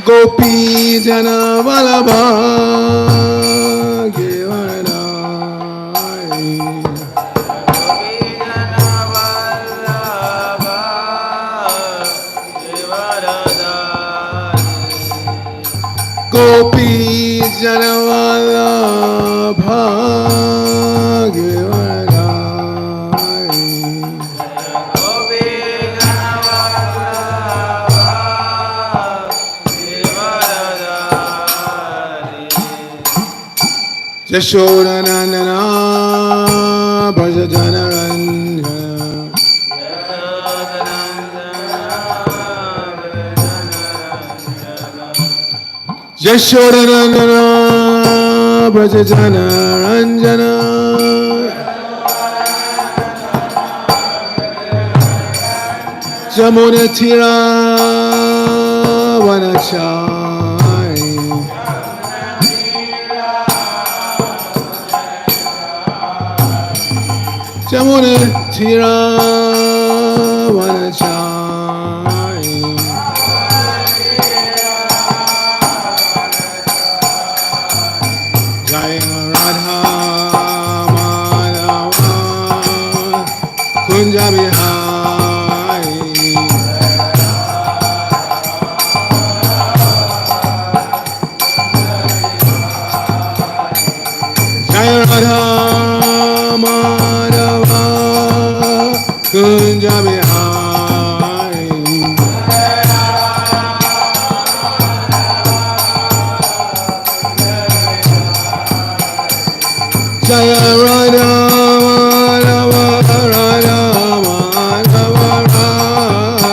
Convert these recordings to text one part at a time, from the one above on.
Gopi Jana Valabha Givaranai. Gopi Janavallabha Givaranai. Gopi Janavallabha Givaranai. Jashodanandana Bhaja Janaranjana. Jashodanandana Bhaja Janaranjana. Jamuna Tira Vanachai. Jamuna Tira Vanachai. Jaya Radha Madhava Kunja Bihai. Jaya Radha Madhava Kunja Bihai. Jaya Radha Madhava Radha Madhava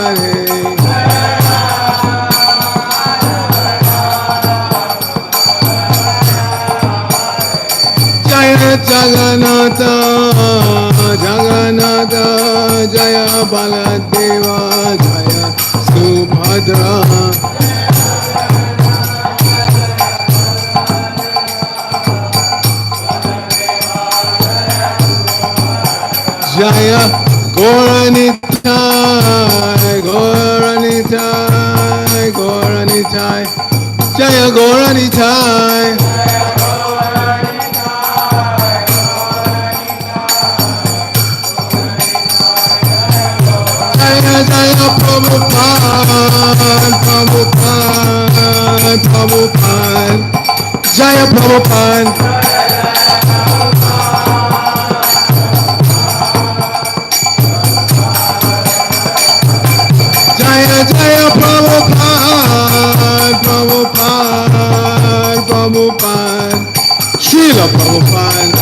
Radhe. Jaya Jagannatha Jagannatha Jaya Baladeva Jaya Subhadra. Jaya Gauranitai, Gauranitai, Gauranitai, Jaya Gauranitai. Jaya Jaya Prabhupada, Prabhupada, Prabhupada, Jaya Prabhupada. Jaya Jaya Prabhupada, Prabhupada, Prabhupada, Srila Prabhupada.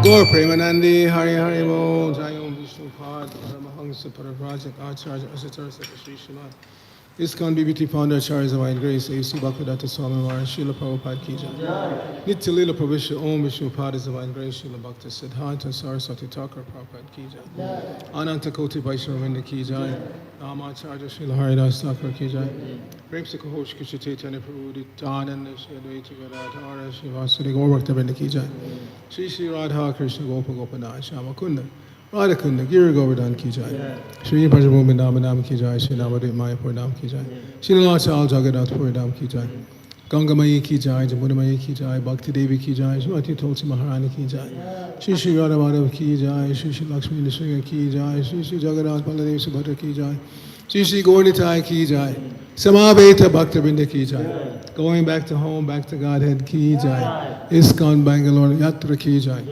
Gaur Premanandi, Hari Hari Bo, Jayom Vishnupad, Paramahansa Paraprazak Acharya Asatar Sakashri Shimad. ISKCON BBT founder Acharya's Divine Grace, A.C. Bhaktivedanta Swami Maharaj, Srila Prabhupada Ki Jai. Nitya Lila Pravisha Om Vishnupada's Divine Grace, Srila Bhakti Siddhanta Saraswati Thakur Prabhupada Ki Jai. Ananta Koti Vaishnavinda Ki Jai. Namacharya Srila Haridas Thakur Ki Jai. Prem Se Kahosh Krishna Chaitanya Prabhu Nityananda Shri Advaita Gadadhara Shri Vasudeva Gaur Bhaktivinoda Ki Jai. Shri Shri Radha Krishna Gopa Gopinath Shama Kunda. Radha Kunda, Giri Govardhan Ki Jai. Shri Prajabhumi Namanam Ki Jai, Shri Navadev Mayapur Nam Ki Jai. Shri Lachal Jagannath Puri Nam Ki Jai. Ganga Mayi Ki Jai, Jamuna Mayi Ki Jai, Bhakti Devi Ki Jai, Shrimati Tulsi Maharani Ki Jai. Shri Shri Radha Madhav Ki Jai, Shri Shri Lakshmi Nrsimha Ki Jai, Shri Shri Jagannath Baladev Subhadra Ki Jai. Shri Shri Gaurnitai Ki Jai. Samaveta Bhaktivinoda Ki Jai. Going back to home, back to Godhead Ki Jai. ISKCON Bangalore Yatra Ki Jai.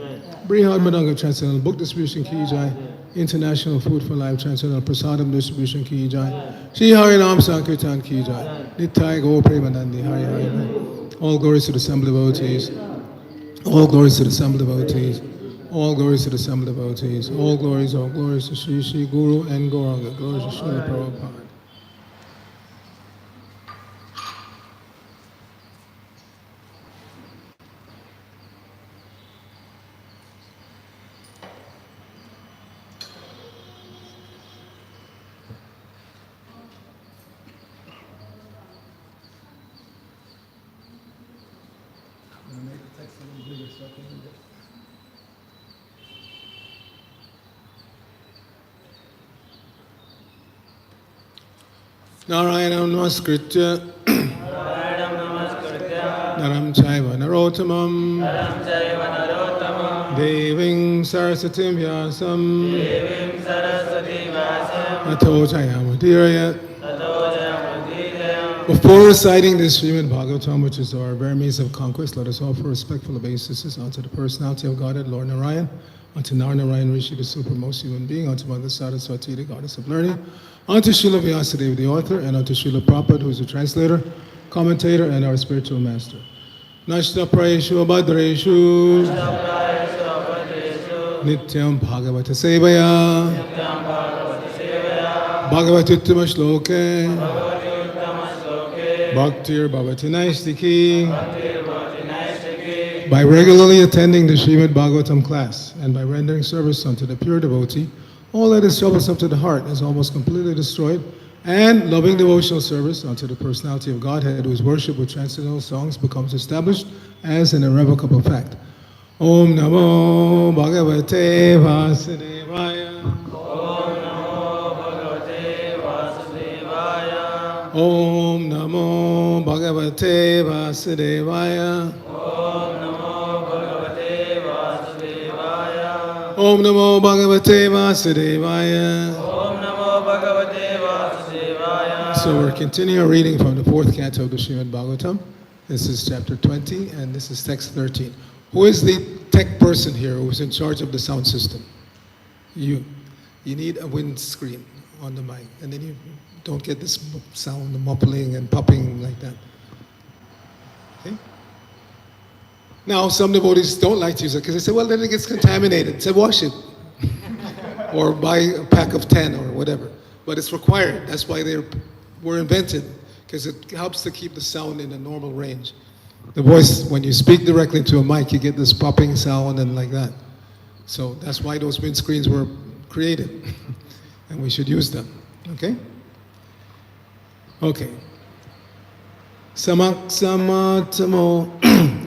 Brihad Madanga Transcendental Book Distribution Ki Jai. International Food for Life Transcendental Prasadam Distribution Ki Jai. Shri Hari Nam Sankirtan Ki Jai. Nittai Gaur Premanandi Hari Hari. All glories to the assembled devotees. All glories to the assembled devotees. All glories to the assembled devotees. All glories to Sri Sri Guru and Gauranga. Glories to Srila Prabhupada. Narayanam Namaskritya Narayanam Namaskritya Naram Chaiva Narottamam Naram Chaiva Narottamam Deving Sarasatim Vyasam Devim Saraswati Vyasam Ato Jayamudiraya. Tato Jayamudidayam. Before reciting this Srimad Bhagavatam, which is our very means of conquest, let us offer respectful obeisances unto the personality of Godhead, Lord Narayan, unto Narayan Rishi, the supremmost human being, unto Mother Saraswati, the goddess of learning, unto Srila Vyasadeva, the author, and unto Srila Prabhupada, who is the translator, commentator, and our spiritual master. Nashta Prayeshu Abhadreshu Nashtaprayeshu Abhadreshu Nityam Bhagavata Sevaya Nityam Bhagavata Sevaya Bhagavati Uttama Shloke Bhagavati Uttama Shloke Bhaktir Bhavati Naistiki. Bhaktir Bhavati Naistiki. By regularly attending the Srimad Bhagavatam class and by rendering service unto the pure devotee, all that is troublesome to the heart is almost completely destroyed, and loving devotional service unto the personality of Godhead, whose worship with transcendental songs becomes established as an irrevocable fact. Om Namo Bhagavate Vasudevaya. Om Namo Bhagavate Vasudevaya. Om Namo Bhagavate Vasudevaya. Om Namo Bhagavate Vasudevaya. Om Namo Bhagavate Vasudevaya. Om Namo Bhagavate Vasudevaya. So we're continuing our reading from the fourth canto of the Srimad Bhagavatam. This is chapter 20 and this is text 13. Who is the tech person here who's in charge of the sound system? You. You need a windscreen on the mic, and then you don't get this sound, the muffling and popping like that. Okay? Now, some devotees don't like to use it because they say, well, then it gets contaminated. Say, wash it. Or buy a pack of 10 or whatever. But it's required. That's why they were invented, because it helps to keep the sound in a normal range. The voice, when you speak directly to a mic, you get this popping sound and like that. So that's why those windscreens were created. And we should use them. Okay? Okay. Samak samatamo.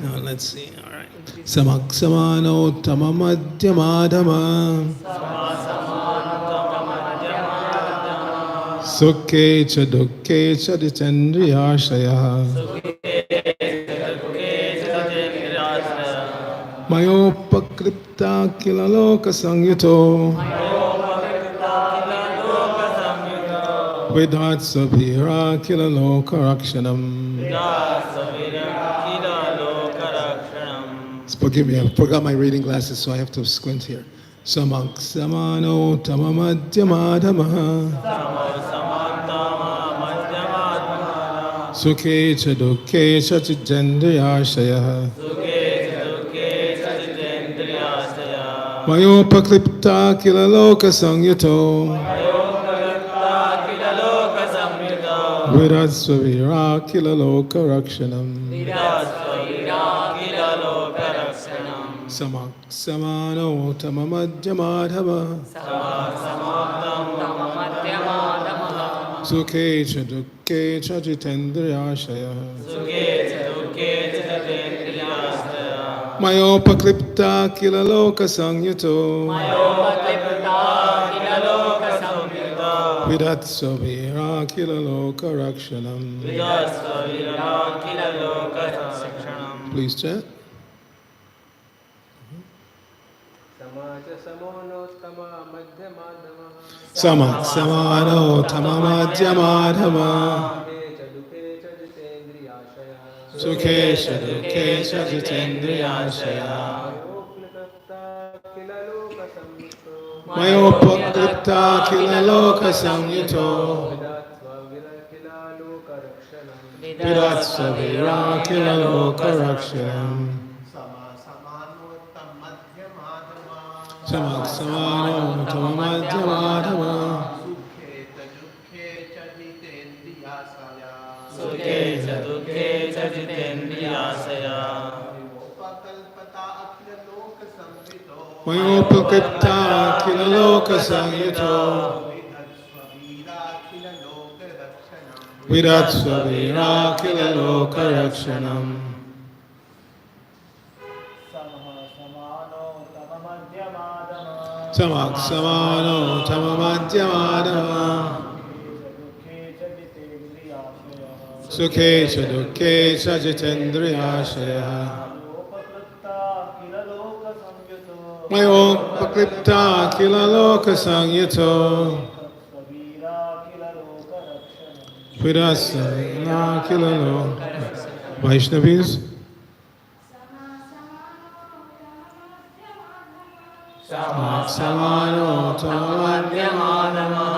Now let's see. All right. Samak samano tamamadhyamadhama. Sukhe cha dukhe cha ditendriyashaya. Mayopakripta kilaloka sangyuto. Vidhat sabhira kilaloka rakshanam. Forgive me, I forgot my reading glasses, so I have to squint here. Samak samano tamamadhyamadhamaha. Sukhe cha dukhe cha chitendriyashaya. Mayopaklipta kilaloka sangyuto. Virasvavira kilaloka rakshanam. Samak samano tamamadhyamadhava. Sukhe cha dukhe cha chitendriyashaya. Mayopaklipta kilaloka sangyuto. Vidatsavira kilaloka rakshanam. Please chant. Samak samano tamamadhyamadhava. Sukhe cha dukhe cha chitendriyashaya. Mayopakripta kilaloka samyuto. Vidatsavira kilaloka rakshanam. Samak samano tamamadhyamadhava. Sukhe cha dukhe cha jitendriyasaya. Mayopakripta kilaloka samyuto. Vidatsavira kilaloka rakshanam. Samak samano tamamadhyamadhava. Sukhe cha dukhe cha jitendriyashaya. Mayopaklipta kila loka sangyuto. Virasana kila loka. Vaishnavis. Samano tamadyamanama.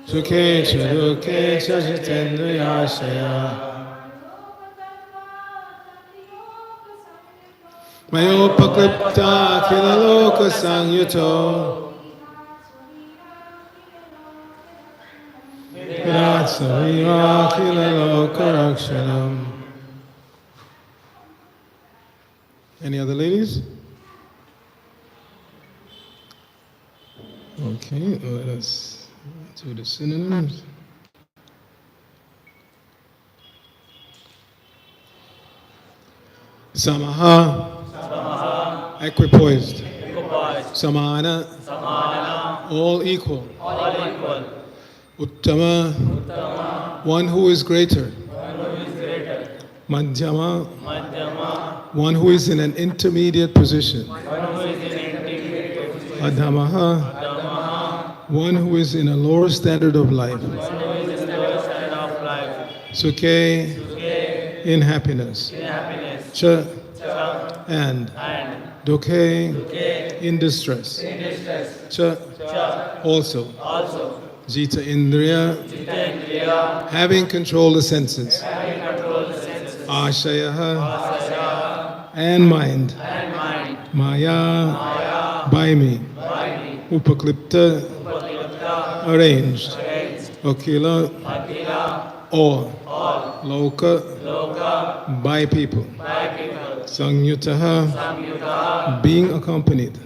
Sukhe cha dukhe cha jitendriyashaya. Mayopaklipta kila loka sangyuto. Virasana kila loka rakshanam. Any other ladies? Okay, let us do the synonyms. Samaha, equipoised. Samana, all equal. Uttama, one who is greater. Madhyama, one who is in an intermediate position. Adhamaha, one who is in a lower standard of life. Sukhe, in happiness. Cha, and dukhe, in distress. Cha, also. Jita Indriya, having controlled the senses. Ashaya, and mind. Maya, by me. Upaklipta, arranged. Akila, all. Loka, by people. Sangyutaha, being accompanied.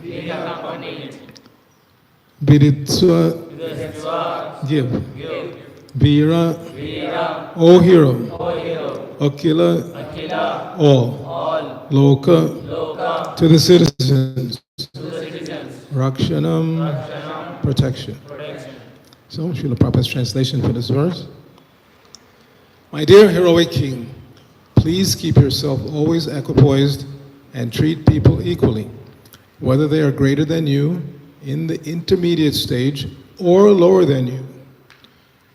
Viditsva, give. Vira, O hero. Akila, all. Loka, to the citizens. Rakshanam, protection. So, Srila Prabhupada's translation for this verse. My dear heroic king, please keep yourself always equipoised and treat people equally, whether they are greater than you, in the intermediate stage, or lower than you.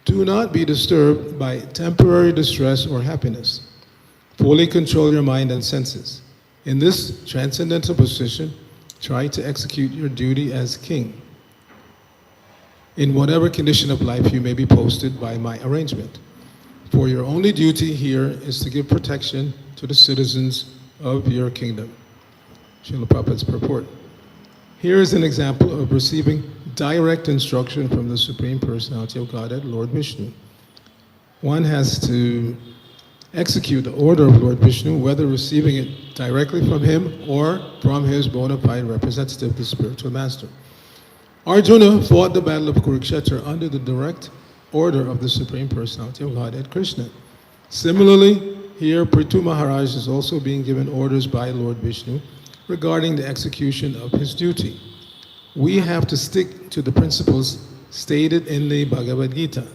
Do not be disturbed by temporary distress or happiness. Fully control your mind and senses. In this transcendental position, try to execute your duty as king, in whatever condition of life you may be posted by my arrangement. For your only duty here is to give protection to the citizens of your kingdom. Srila Prabhupada's purport. Here is an example of receiving direct instruction from the Supreme Personality of Godhead, Lord Vishnu. One has to execute the order of Lord Vishnu, whether receiving it directly from him or from his bona fide representative, the spiritual master. Arjuna fought the battle of Kurukshetra under the direct order of the Supreme Personality of Godhead, Krishna. Similarly, here Prithu Maharaj is also being given orders by Lord Vishnu regarding the execution of his duty. We have to stick to the principles stated in the Bhagavad Gita.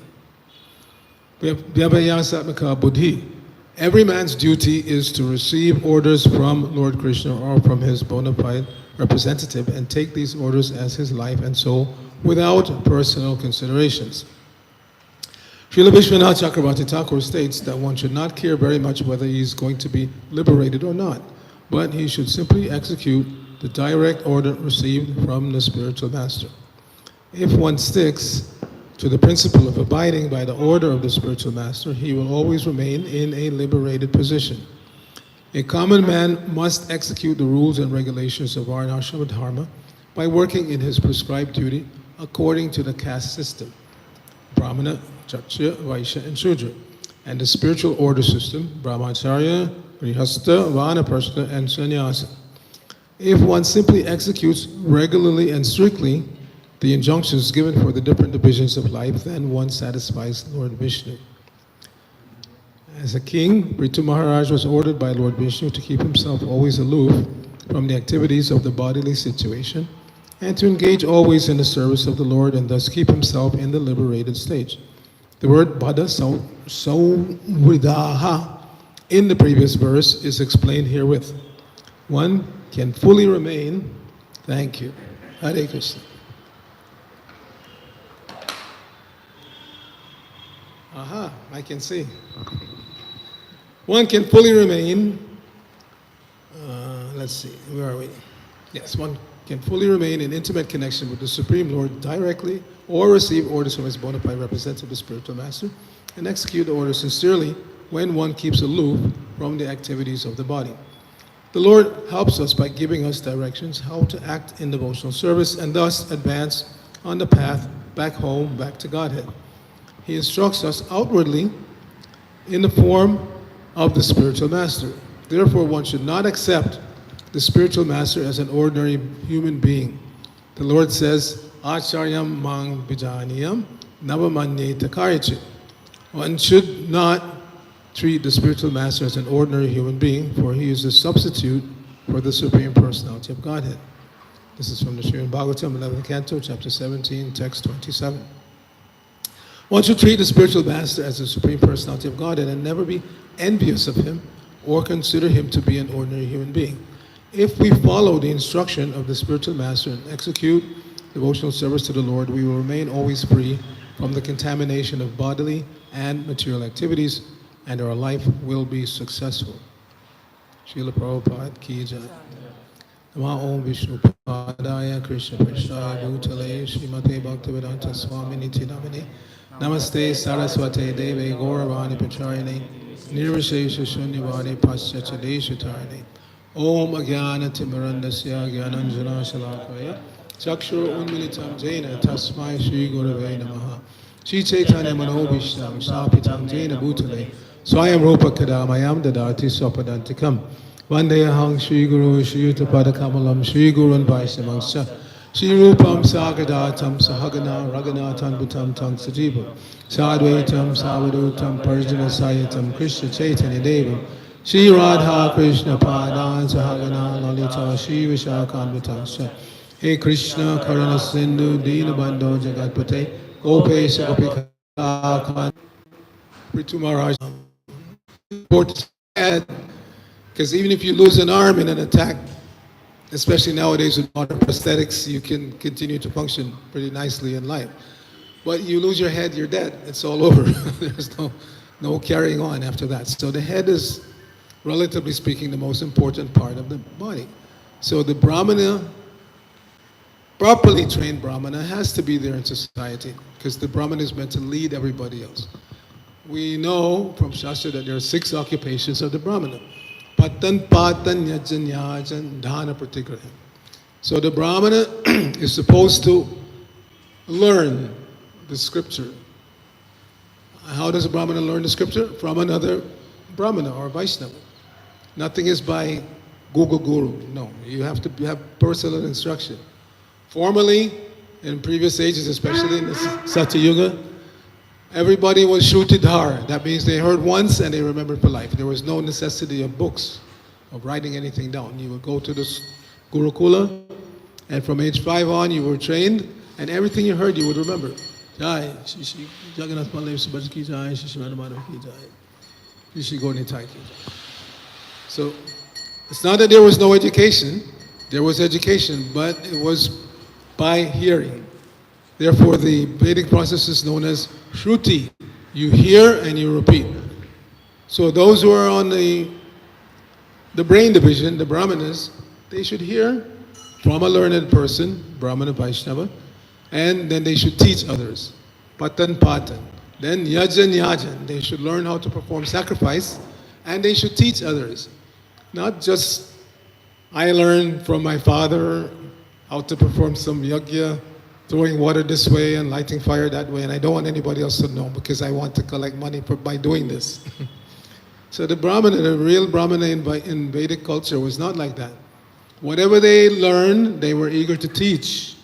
Vyabhayasatmaka buddhi. Every man's duty is to receive orders from Lord Krishna or from his bona fide representative and take these orders as his life and soul without personal considerations. Srila Vishwanath Chakravarti Thakur states that one should not care very much whether he is going to be liberated or not, but he should simply execute the direct order received from the spiritual master. If one sticks to the principle of abiding by the order of the spiritual master, he will always remain in a liberated position. A common man must execute the rules and regulations of Varnashrama Dharma by working in his prescribed duty according to the caste system, Brahmana, Kshatriya, Vaishya, and Shudra, and the spiritual order system, Brahmacharya, Grihastha, Vanaprastha, and Sannyasa. If one simply executes regularly and strictly the injunctions given for the different divisions of life, then one satisfies Lord Vishnu. As a king, Prithu Maharaj was ordered by Lord Vishnu to keep himself always aloof from the activities of the bodily situation and to engage always in the service of the Lord and thus keep himself in the liberated stage. The word bada sauridaha in the previous verse is explained herewith. One can fully remain, thank you, Hare Krishna. Aha, I can see. One can fully remain, let's see, where are we? Yes, one can fully remain in intimate connection with the Supreme Lord directly or receive orders from his bona fide representative, the spiritual master, and execute the orders sincerely when one keeps aloof from the activities of the body. The Lord helps us by giving us directions how to act in devotional service and thus advance on the path back home, back to Godhead. He instructs us outwardly in the form of the spiritual master. Therefore, one should not accept the spiritual master as an ordinary human being. The Lord says, Acharyam mang bijaniyam navamanye takarichit. One should not treat the spiritual master as an ordinary human being, for he is a substitute for the Supreme Personality of Godhead. This is from the Srimad Bhagavatam, 11th Canto, chapter 17, text 27. One should treat the spiritual master as the Supreme Personality of Godhead and never be envious of him or consider him to be an ordinary human being. If we follow the instruction of the spiritual master and execute devotional service to the Lord, we will remain always free from the contamination of bodily and material activities, and our life will be successful. Srila Prabhupada Ki Jai. Nama Om Vishnu Padaya Krishna Prasthaya Bhutale Srimate Bhaktivedanta Swamini Tinamani Namaste Saraswate Deve Gauravani Pacharine Nirvishesha Shunyavani Paschachadesha Tarine Om Agyana Timarandasya Gyananjana Shalakaya Chakshur Unmilitam Jaina Tasmai Shri Gurave Namaha Shri Chaitanya Manobhishtam Sapitam Jaina Bhutale Swayam Rupa Kadamayam Dadati Swapadantikam Vandeyahang Shri Guru Shri Yuttapada Kamalam Shri Gurun Vaishnavangscha Shri Rupam Sagadatam Sahagana Raghunathan Bhutam Tang Sajivam Sadvaitam Savadutam Parjana Sayatam Krishna Chaitanya Devam Shri Radha Krishna Padan Sahagana Lalita Shri Vishakhan Bhutangscha He Krishna Karana Sindhu Dinabandho Jagatpate Gopesha Gopika Khan Ritu Maharaj. Important to add, because even if you lose an arm in an attack, especially nowadays with modern prosthetics, you can continue to function pretty nicely in life. But you lose your head, you're dead. It's all over. There's no carrying on after that. So the head is, relatively speaking, the most important part of the body. So the Brahmana, properly trained Brahmana, has to be there in society, because the Brahmana is meant to lead everybody else. We know from Shastra that there are 6 occupations of the Brahmana. Patan, Patan, Yajan, Yajan, Dhana, Pratigraha. So the Brahmana is supposed to learn the scripture. How does a Brahmana learn the scripture? From another Brahmana or Vaishnava. Nothing is by Google Guru. No, you have to have personal instruction. Formerly, in previous ages, especially in the Satya Yuga, everybody was Shrutidhara. That means they heard once and they remembered for life. There was no necessity of books, of writing anything down. You would go to the Gurukula, and from age 5 on, you were trained, and everything you heard, you would remember. Jai, Shishi Jagannath Baladev Subhaji Ki Jai, Shishi Madhavada Ki Jai, Shishi Gaurnitai Ki Jai. So, it's not that there was no education. There was education, but it was by hearing. Therefore, the Vedic process is known as Shruti. You hear and you repeat. So those who are on the brain division, the Brahmanas, they should hear from a learned person, Brahmana Vaishnava, and then they should teach others. Patan Patan. Then Yajan Yajan. They should learn how to perform sacrifice, and they should teach others. Not just, I learned from my father how to perform some yajna, throwing water this way and lighting fire that way, and I don't want anybody else to know because I want to collect money by doing this. So the Brahmana, the real Brahmana in Vedic culture was not like that. Whatever they learned, they were eager to teach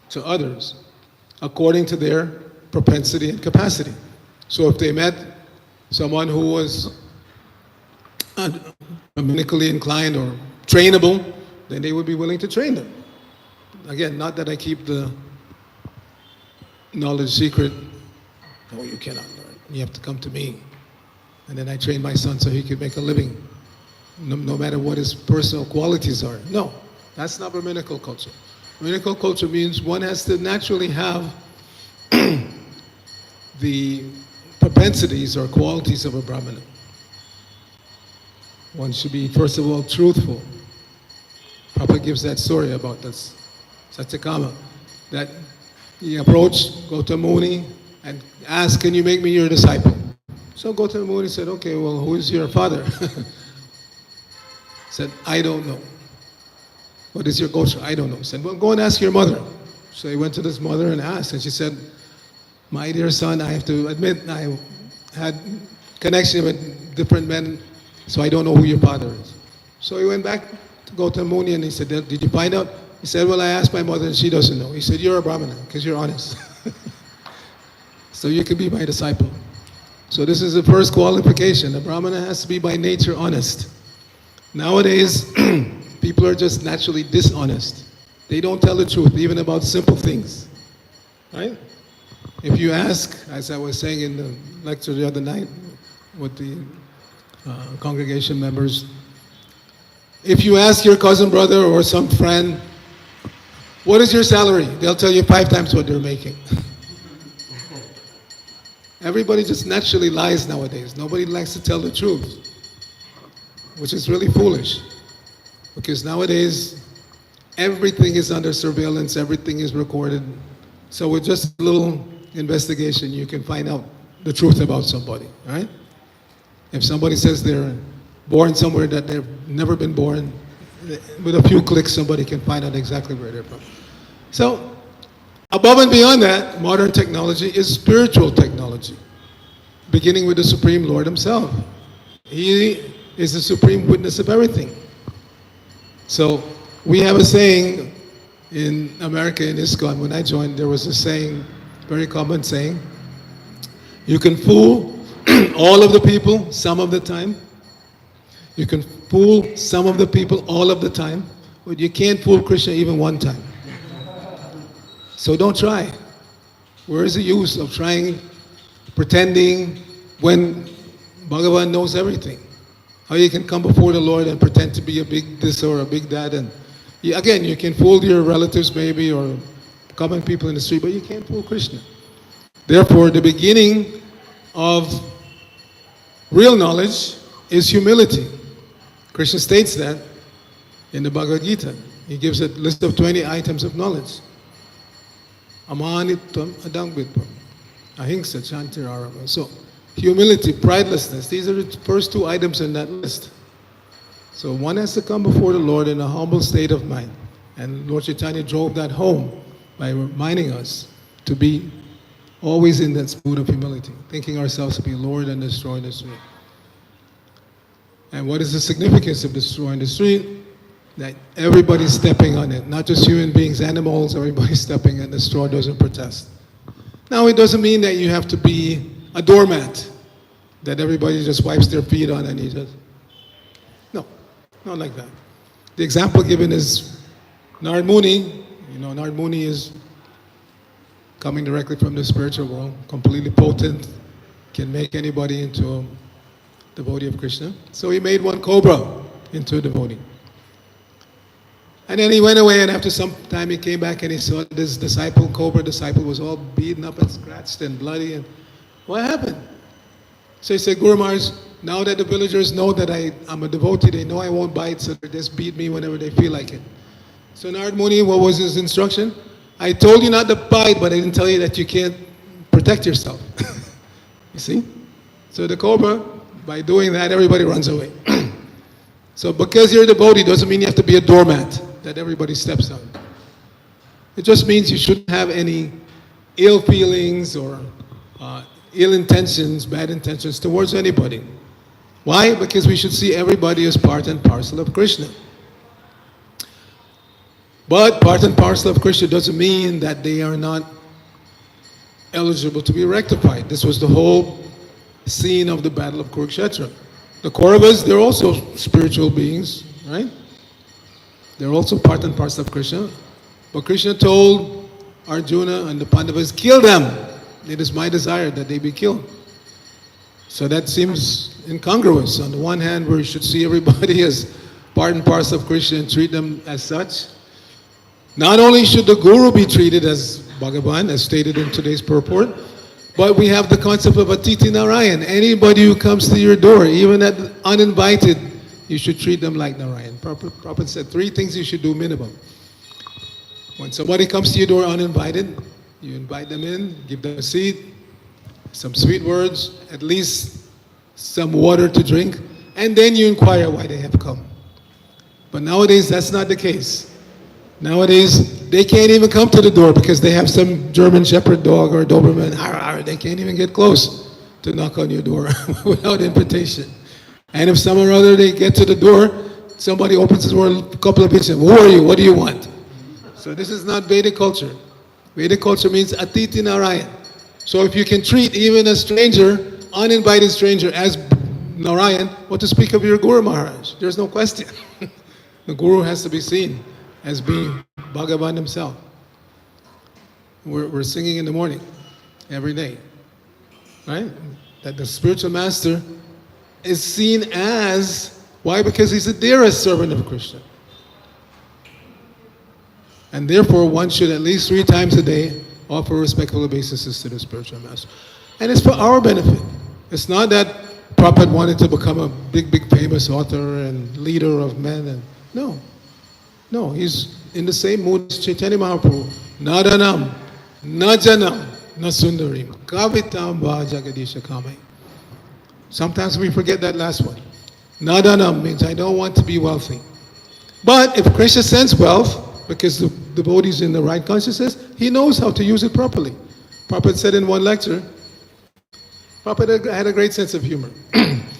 to others according to their propensity and capacity. So if they met someone who was brahmanically inclined or trainable, then they would be willing to train them. Again, not that I keep the knowledge secret. No, you cannot learn. You have to come to me. And then I train my son so he could make a living, no matter what his personal qualities are. No, that's not Brahminical culture. Brahminical culture means one has to naturally have the propensities or qualities of a Brahmana. One should be, first of all, truthful. Prabhupada gives that story about this Satyakama, that he approached Gautam Muni and asked, can you make me your disciple? So Gautam Muni said, okay, well, who is your father? Said, I don't know. What is your gotra? I don't know. Said, well, go and ask your mother. So he went to his mother and asked, and she said, my dear son, I have to admit I had connection with different men, so I don't know who your father is. So he went back to Gautam Muni and he said, did you find out? He said, well, I asked my mother and she doesn't know. He said, you're a Brahmana because you're honest. So you can be my disciple. So this is the first qualification. A Brahmana has to be by nature honest. Nowadays, people are just naturally dishonest. They don't tell the truth, even about simple things. Right? If you ask, as I was saying in the lecture the other night with the congregation members, if you ask your cousin, brother, or some friend, what is your salary? They'll tell you 5 times what they're making. Everybody just naturally lies nowadays. Nobody likes to tell the truth, which is really foolish. Because nowadays, everything is under surveillance, everything is recorded. So with just a little investigation, you can find out the truth about somebody, right? If somebody says they're born somewhere that they've never been born, with a few clicks, somebody can find out exactly where they're from. So, above and beyond that, modern technology is spiritual technology, beginning with the Supreme Lord Himself. He is the supreme witness of everything. So, we have a saying in America, in ISKCON, when I joined, there was a saying, very common saying, you can fool all of the people some of the time. You can fool some of the people all of the time, but you can't fool Krishna even one time. So don't try. Where is the use of trying, pretending when Bhagavan knows everything? How you can come before the Lord and pretend to be a big this or a big that, and again, you can fool your relatives maybe or common people in the street, but you can't fool Krishna. Therefore, the beginning of real knowledge is humility. Krishna states that in the Bhagavad Gita. He gives a list of 20 items of knowledge. Amanitvam adangvitvam, ahimsa chantirarava. So, humility, pridelessness, these are the first 2 items in that list. So one has to come before the Lord in a humble state of mind. And Lord Chaitanya drove that home by reminding us to be always in that mood of humility, thinking ourselves to be Lord and destroying the street. And what is the significance of destroying the street? That everybody's stepping on it, not just human beings, animals, everybody's stepping and the straw doesn't protest. Now it doesn't mean that you have to be a doormat, that everybody just wipes their feet on and you just, no, not like that. The example given is Narad Muni. You know, Narad Muni is coming directly from the spiritual world, completely potent, can make anybody into a devotee of Krishna. So he made one cobra into a devotee. And then he went away, and after some time he came back and he saw this disciple, cobra disciple, was all beaten up and scratched and bloody. And what happened? So he said, Guru Maharaj, now that the villagers know that I'm a devotee, they know I won't bite, so they just beat me whenever they feel like it. So Narad Muni, what was his instruction? I told you not to bite, but I didn't tell you that you can't protect yourself. You see? So the cobra, by doing that, everybody runs away. So because you're a devotee doesn't mean you have to be a doormat that everybody steps on. It just means you shouldn't have any ill feelings or ill intentions, bad intentions towards anybody. Why? Because we should see everybody as part and parcel of Krishna. But part and parcel of Krishna doesn't mean that they are not eligible to be rectified. This was the whole scene of the Battle of Kurukshetra. The Kauravas, they're also spiritual beings, right? They're also part and parcel of Krishna. But Krishna told Arjuna and the Pandavas, kill them. It is my desire that they be killed. So that seems incongruous. On the one hand, we should see everybody as part and parcel of Krishna and treat them as such. Not only should the Guru be treated as Bhagavan, as stated in today's purport, but we have the concept of Atiti Narayan. Anybody who comes to your door, even uninvited, you should treat them like Narayan. Prabhupada said 3 things you should do minimum. When somebody comes to your door uninvited, you invite them in, give them a seat, some sweet words, at least some water to drink, and then you inquire why they have come. But nowadays, that's not the case. Nowadays, they can't even come to the door because they have some German Shepherd dog or Doberman. They can't even get close to knock on your door without invitation. And if someone or other, they get to the door, somebody opens the door a couple of minutes and, who are you? What do you want? So this is not Vedic culture. Vedic culture means Atiti Narayan. So if you can treat even a stranger, uninvited stranger, as Narayan, what to speak of your Guru Maharaj? There's no question. The Guru has to be seen as being Bhagavan himself. We're singing in the morning, every day, right? That the spiritual master is seen as, why? Because he's the dearest servant of Krishna. And therefore, one should at least 3 times a day offer respectful obeisances to the spiritual master. And it's for our benefit. It's not that Prabhupada wanted to become a big famous author and leader of men. And no, he's in the same mood as Chaitanya Mahaprabhu. Nadanam, najanam, nasundarim, kavitam va jagadisha kamai. Sometimes we forget that last one. Nadanam means I don't want to be wealthy. But if Krishna sends wealth, because the devotee is in the right consciousness, he knows how to use it properly. Prabhupada said in one lecture, Prabhupada had a great sense of humor.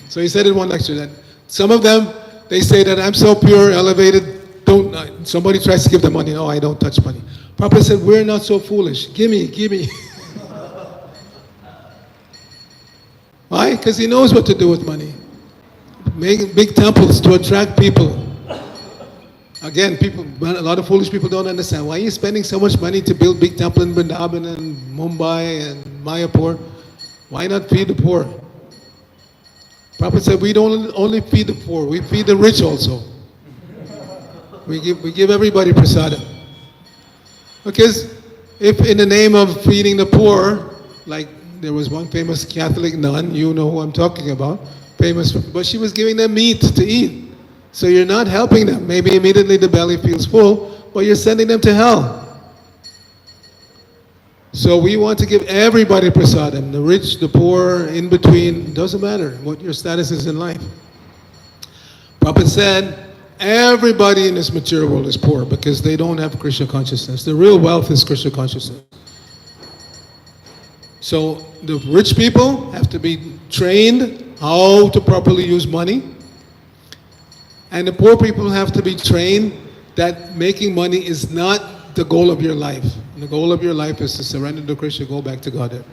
So he said in one lecture that some of them, they say that I'm so pure, elevated, somebody tries to give them money, no, I don't touch money. Prabhupada said, we're not so foolish. Give me. Why? Because he knows what to do with money. Making big temples to attract people. Again, a lot of foolish people don't understand. Why are you spending so much money to build big temple in Vrindavan and Mumbai and Mayapur? Why not feed the poor? Prabhupada said, we don't only feed the poor, we feed the rich also. We give everybody prasadam. Because if in the name of feeding the poor, like there was one famous Catholic nun, you know who I'm talking about, famous, but she was giving them meat to eat. So you're not helping them. Maybe immediately the belly feels full, but you're sending them to hell. So we want to give everybody prasadam, the rich, the poor, in between, doesn't matter what your status is in life. Prabhupada said, everybody in this material world is poor because they don't have Krishna consciousness. The real wealth is Krishna consciousness. So the rich people have to be trained how to properly use money. And the poor people have to be trained that making money is not the goal of your life. The goal of your life is to surrender to Krishna, go back to Godhead.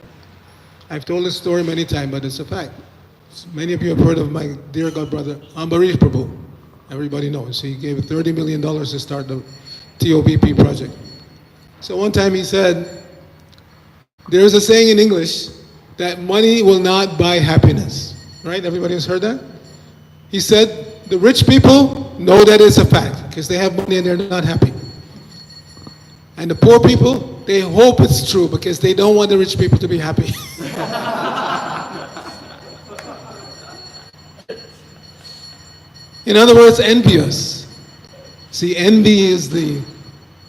I've told this story many times, but it's a fact. Many of you have heard of my dear God brother, Ambarish Prabhu. Everybody knows. He gave $30 million to start the TOPP project. So one time he said, there's a saying in English that money will not buy happiness. Right? Everybody has heard that? He said, the rich people know that it's a fact because they have money and they're not happy. And the poor people, they hope it's true because they don't want the rich people to be happy. In other words, envious. See, envy is the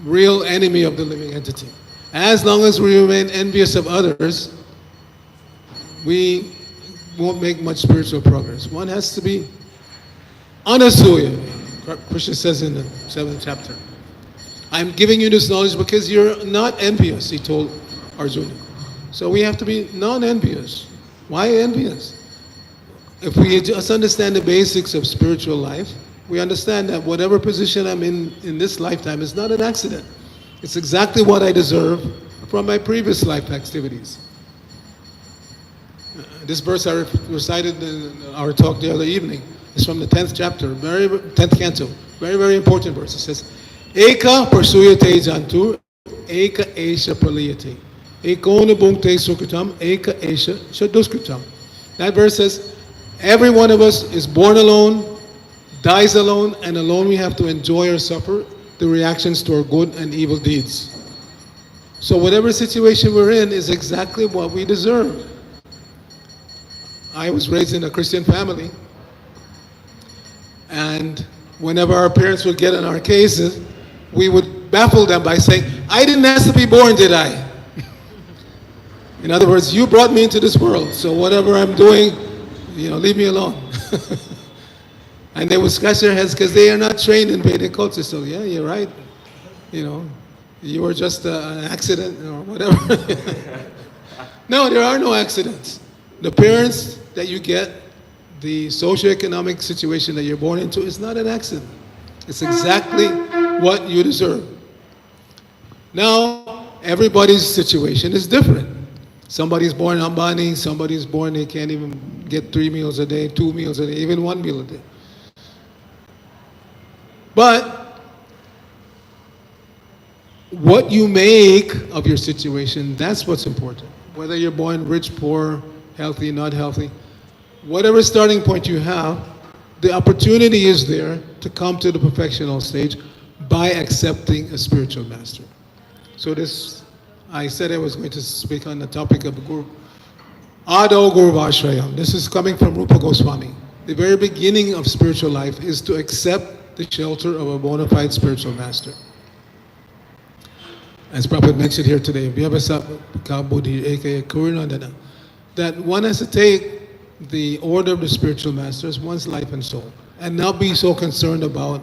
real enemy of the living entity. As long as we remain envious of others, we won't make much spiritual progress. One has to be anasuya. Krishna says in the 7th chapter, I'm giving you this knowledge because you're not envious, he told Arjuna. So we have to be non-envious. Why envious? If we just understand the basics of spiritual life, we understand that whatever position I'm in this lifetime is not an accident. It's exactly what I deserve from my previous life activities. This verse I recited in our talk the other evening is from the 10th chapter, 10th canto. Very, very important verse. It says, Eka persuyate jantur, eka esha praliyate. Ekona bhungte sukritam, eka esha shaduskritam. That verse says, every one of us is born alone, dies alone, and alone we have to enjoy or suffer the reactions to our good and evil deeds. So whatever situation we're in is exactly what we deserve. I was raised in a Christian family, and whenever our parents would get in our cases, we would baffle them by saying, I didn't ask to be born, did I? In other words, you brought me into this world, so whatever I'm doing, leave me alone. And they would scratch their heads because they are not trained in Vedic culture. So yeah, you're right. You were just an accident or whatever. No, there are no accidents. The parents that you get, the socioeconomic situation that you're born into is not an accident. It's exactly what you deserve. Now, everybody's situation is different. Somebody's born Ambani, somebody's born they can't even get 3 meals a day, 2 meals a day, even 1 meal a day. But what you make of your situation, that's what's important. Whether you're born rich, poor, healthy, not healthy, whatever starting point you have, the opportunity is there to come to the perfectional stage by accepting a spiritual master. So I said I was going to speak on the topic of Guru. Ado Guru Vashrayam. This is coming from Rupa Goswami. The very beginning of spiritual life is to accept the shelter of a bona fide spiritual master. As Prabhupada mentioned here today, that one has to take the order of the spiritual master as one's life and soul, and not be so concerned about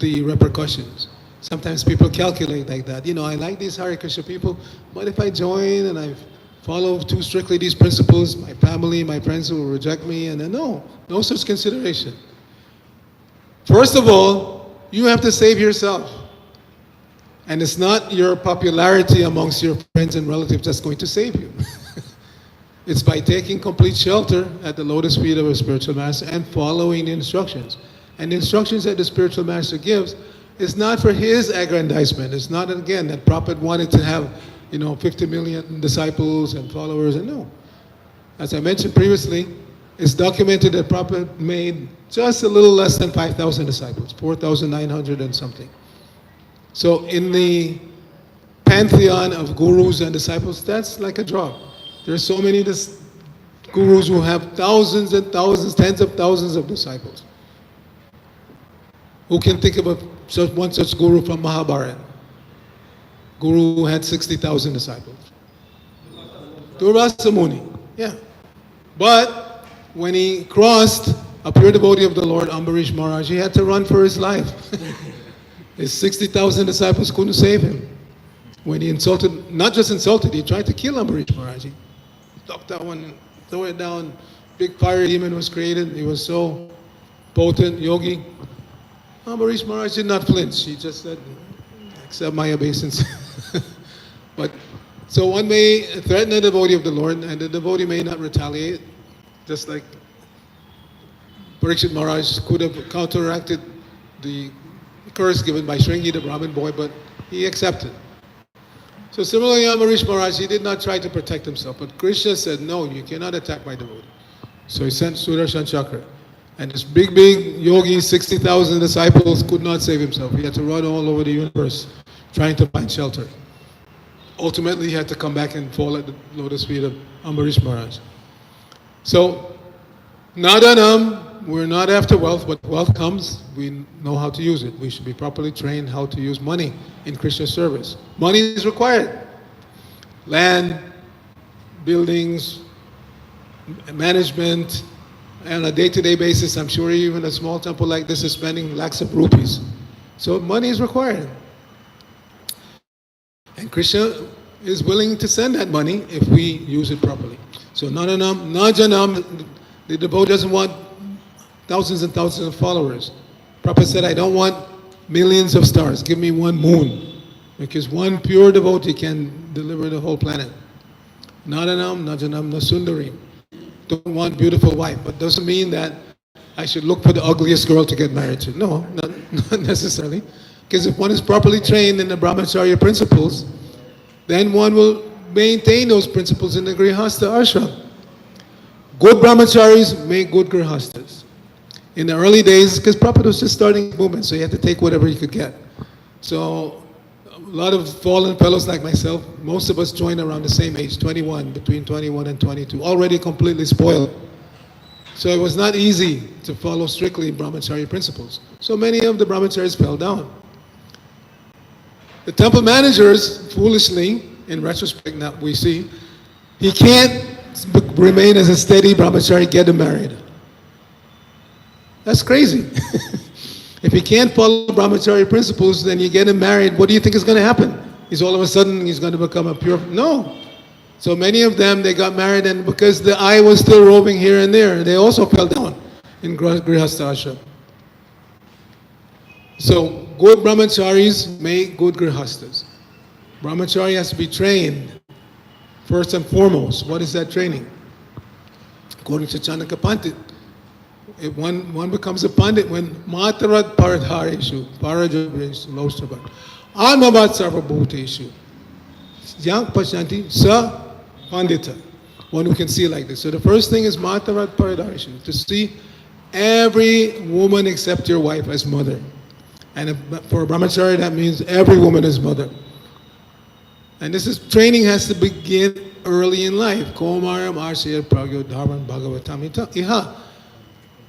the repercussions. Sometimes people calculate like that. I like these Hare Krishna people, but if I join and I follow too strictly these principles, my family, my friends will reject me, and then no such consideration. First of all, you have to save yourself. And it's not your popularity amongst your friends and relatives that's going to save you. It's by taking complete shelter at the lotus feet of a spiritual master and following the instructions. And the instructions that the spiritual master gives is not for his aggrandizement. It's not, again, that Prabhupada wanted to have, 50 million disciples and followers. And no. As I mentioned previously, it's documented that Prabhupada made just a little less than 5,000 disciples, 4,900 and something. So in the pantheon of gurus and disciples, that's like a drop. There's so many gurus who have thousands and thousands, tens of thousands of disciples. Who can think of one such guru from Mahabharata? Guru who had 60,000 disciples. Durvasa Muni, yeah. But when he crossed a pure devotee of the Lord, Ambarish Maharaj, he had to run for his life. His 60,000 disciples couldn't save him. When he insulted, not just insulted, he tried to kill Ambarish Maharaj. He knocked that one, threw it down. Big fire demon was created. He was so potent, yogi. Ambarish Maharaj did not flinch. He just said, accept my obeisance. So one may threaten a devotee of the Lord, and the devotee may not retaliate, just like Parikshit Maharaj could have counteracted the curse given by Shringi, the Brahmin boy, but he accepted. So similarly, Ambarish Maharaj, he did not try to protect himself, but Krishna said, no, you cannot attack my devotee. So he sent Sudarshan Chakra. And this big yogi, 60,000 disciples, could not save himself. He had to run all over the universe trying to find shelter. Ultimately, he had to come back and fall at the lotus feet of Ambarish Maharaj. So, Nadanam, we're not after wealth, but wealth comes, we know how to use it. We should be properly trained how to use money in Krishna service. Money is required. Land, buildings, management, and on a day-to-day basis, I'm sure even a small temple like this is spending lakhs of rupees. So money is required. And Krishna is willing to send that money if we use it properly. So Nadanam, Najanam, the devotee doesn't want thousands and thousands of followers. Prabhupada said, I don't want millions of stars. Give me one moon. Because one pure devotee can deliver the whole planet. Nadanam, Najanam, Nasundarim. Don't want beautiful wife, but doesn't mean that I should look for the ugliest girl to get married to. No, not necessarily. Because if one is properly trained in the brahmacharya principles, then one will maintain those principles in the grihastha ashram. Good brahmacharis make good grihasthas. In the early days, because Prabhupada was just starting movement, so you had to take whatever you could get. So a lot of fallen fellows like myself, most of us joined around the same age, 21, between 21 and 22, already completely spoiled. So it was not easy to follow strictly brahmacharya principles. So many of the brahmacharis fell down. The temple managers, foolishly, in retrospect now we see, he can't remain as a steady brahmachari, get him married. That's crazy. If he can't follow brahmacharya principles, then you get him married, what do you think is going to happen? He's all of a sudden, he's going to become a pure... No. So many of them, they got married, and because the eye was still roving here and there, they also fell down in grihastha ashram. So good brahmacharis make good grihasthas. Brahmachari has to be trained first and foremost. What is that training? According to Chanaka Pandit, if one becomes a pandit when matarat paradhareshu, parajabreshu, lostrabat, anmavat sarvabhuteshu, yang pashanti sa pandita. One who can see like this. So the first thing is matarat paradhareshu, to see every woman except your wife as mother. And for a brahmachari, that means every woman is mother. And this is, training has to begin early in life. Komaram Archita Pragyo Dharman Bhagavatam Iha.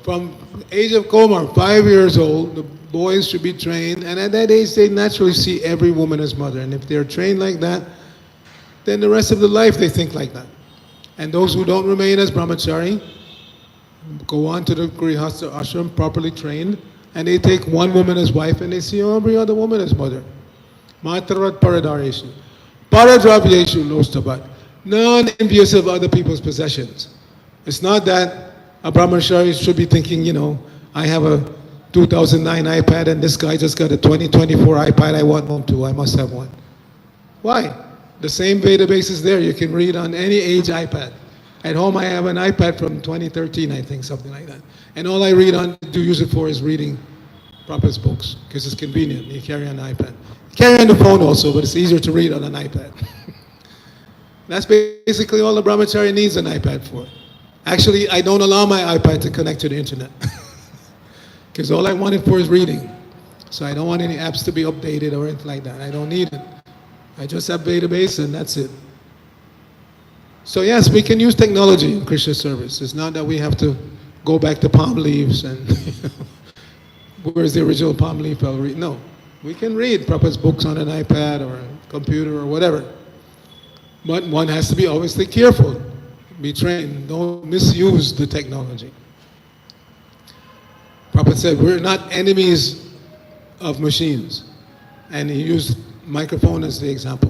From the age of Komar, 5 years old, the boys should be trained, and at that age they naturally see every woman as mother. And if they're trained like that, then the rest of the life they think like that. And those who don't remain as brahmachari go on to the grihastha ashram properly trained, and they take one woman as wife and they see every other woman as mother. Matarat paradareshu. Paradravyeshu lostabat. Non-envious of other people's possessions. It's not that a brahmachari should be thinking, I have a 2009 iPad and this guy just got a 2024 iPad, I want one too, I must have one. Why? The same database is there, you can read on any age iPad. At home I have an iPad from 2013, I think, something like that. And all I use it for is reading Prabhupada's books, because it's convenient, you carry on an iPad. Carry on the phone also, but it's easier to read on an iPad. That's basically all the brahmachari needs an iPad for. Actually, I don't allow my iPad to connect to the internet. Because all I want it for is reading. So I don't want any apps to be updated or anything like that. I don't need it. I just have database and that's it. So yes, we can use technology in Krishna service. It's not that we have to go back to palm leaves and where's the original palm leaf I'll read. No, we can read Prabhupada's books on an iPad or a computer or whatever. But one has to be obviously careful. Be trained, don't misuse the technology. Prabhupada said, we're not enemies of machines. And he used microphone as the example.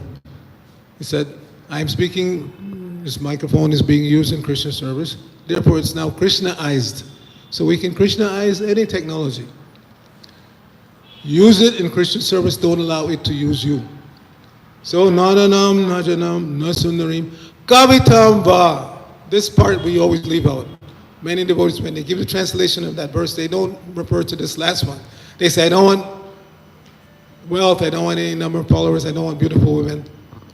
He said, I'm speaking, this microphone is being used in Krishna service, therefore it's now Krishnaized. So we can Krishnaize any technology. Use it in Krishna service, don't allow it to use you. So, nadanam, najanam, nasundarim, kavitam va. This part we always leave out. Many devotees, when they give the translation of that verse, they don't refer to this last one. They say, I don't want wealth, I don't want any number of followers, I don't want beautiful women.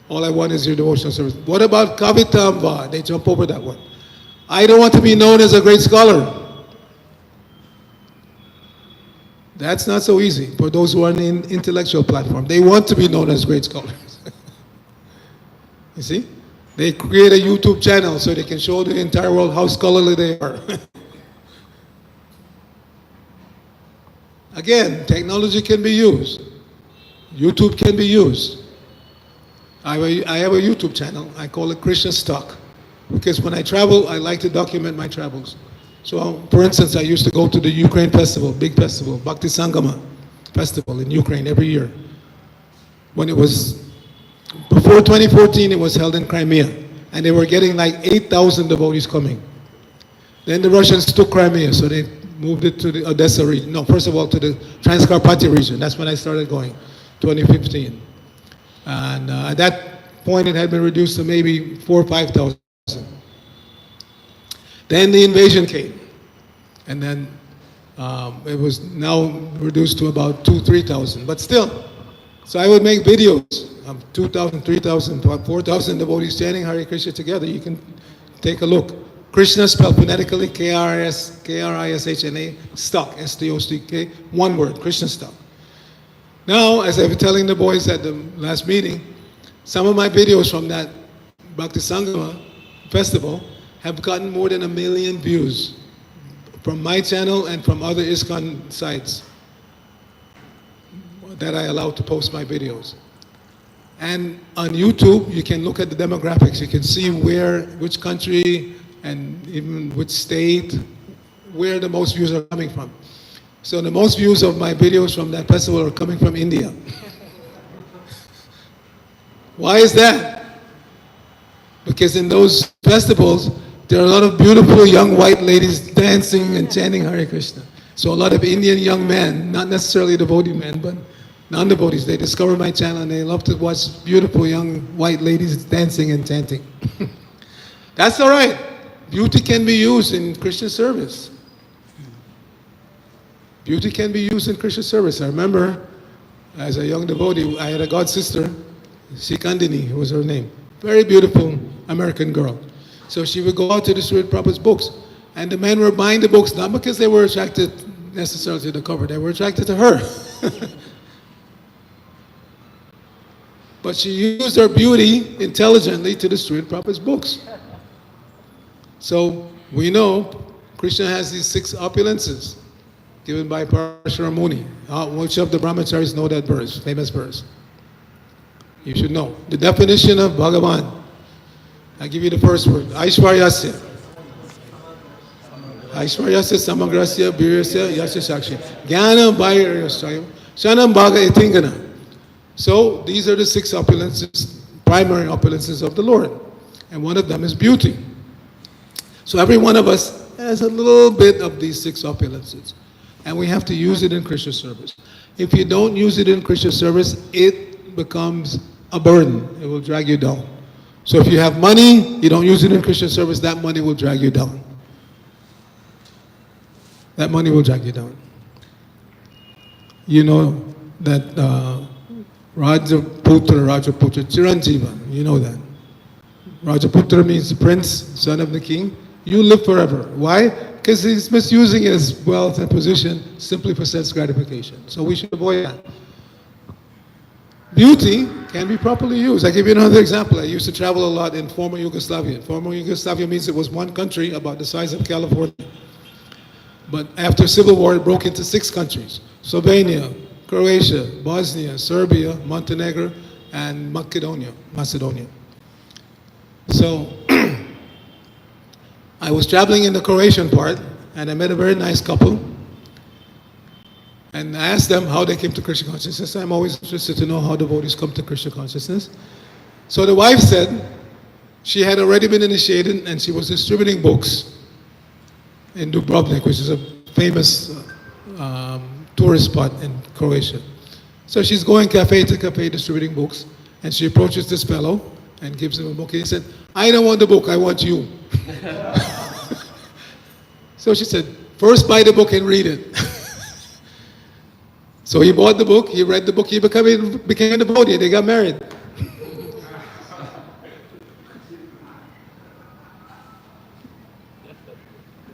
All I want is your devotional service. What about kavitam va? They jump over that one. I don't want to be known as a great scholar. That's not so easy for those who are on the intellectual platform. They want to be known as great scholars. You see? They create a YouTube channel so they can show the entire world how scholarly they are. Again, technology can be used. YouTube can be used. I have a YouTube channel. I call it Krishna Stock. Because when I travel, I like to document my travels. So, for instance, I used to go to the Ukraine festival, big festival, Bhakti Sangama festival in Ukraine every year. When it was, before 2014, it was held in Crimea. And they were getting like 8,000 devotees coming. Then the Russians took Crimea, so they moved it to the Odessa region. No, first of all, to the Transcarpathia region. That's when I started going, 2015. And at that point, it had been reduced to maybe 4,000 or 5,000. Then the invasion came. And then It was now reduced to about 3,000, but still. So I would make videos of 2,000, 3,000, 4,000 devotees chanting Hare Krishna together. You can take a look. Krishna spelled phonetically, Krishna, stuck, S-T-O-C-K, one word, Krishna stuck. Now, as I was telling the boys at the last meeting, some of my videos from that Bhakti Sangama festival have gotten more than 1 million views from my channel and from other ISKCON sites that I allow to post my videos. And on YouTube, you can look at the demographics. You can see which country and even which state, where the most views are coming from. So the most views of my videos from that festival are coming from India. Why is that? Because in those festivals, there are a lot of beautiful young white ladies dancing and chanting Hare Krishna. So a lot of Indian young men, not necessarily devotee men, but non-devotees, they discover my channel and they love to watch beautiful young white ladies dancing and chanting. That's all right. Beauty can be used in Krishna service. Beauty can be used in Krishna service. I remember, as a young devotee, I had a god sister, Sikandini was her name. Very beautiful American girl. So she would go out to distribute Prabhupada's books. And the men were buying the books, not because they were attracted necessarily to the cover, they were attracted to her. But she used her beauty intelligently to distribute Prabhupada's books. So we know Krishna has these 6 opulences given by Parashara Muni. Which of the brahmacharis know that verse, famous verse? You should know. The definition of Bhagavan. I give you the first word. Aishvaryasya. Aishvaryasya samagrasya biryasya yasya sakshi. Jnana bhairasya. Shanam bhaga itingana. So these are the 6 opulences, primary opulences of the Lord. And one of them is beauty. So every one of us has a little bit of these 6 opulences. And we have to use it in Krishna service. If you don't use it in Krishna service, it becomes a burden. It will drag you down. So if you have money, you don't use it in Krishna service, that money will drag you down. That money will drag you down. You know that Rajaputra, Chiranjeeva, you know that. Rajaputra means prince, son of the king. You live forever. Why? Because he's misusing his wealth and position simply for sense gratification. So we should avoid that. Beauty can be properly used. I give you another example. I used to travel a lot in former Yugoslavia. Former Yugoslavia means it was one country about the size of California. But after civil war, it broke into 6 countries. Slovenia, Croatia, Bosnia, Serbia, Montenegro, and Macedonia. So I was traveling in the Croatian part, and I met a very nice couple. And I asked them how they came to Krishna consciousness. I'm always interested to know how devotees come to Krishna consciousness. So the wife said she had already been initiated and she was distributing books in Dubrovnik, which is a famous tourist spot in Croatia. So she's going cafe to cafe distributing books, and she approaches this fellow and gives him a book. He said, "I don't want the book, I want you." So she said, "First buy the book and read it." So he bought the book, he read the book, he became a devotee, they got married.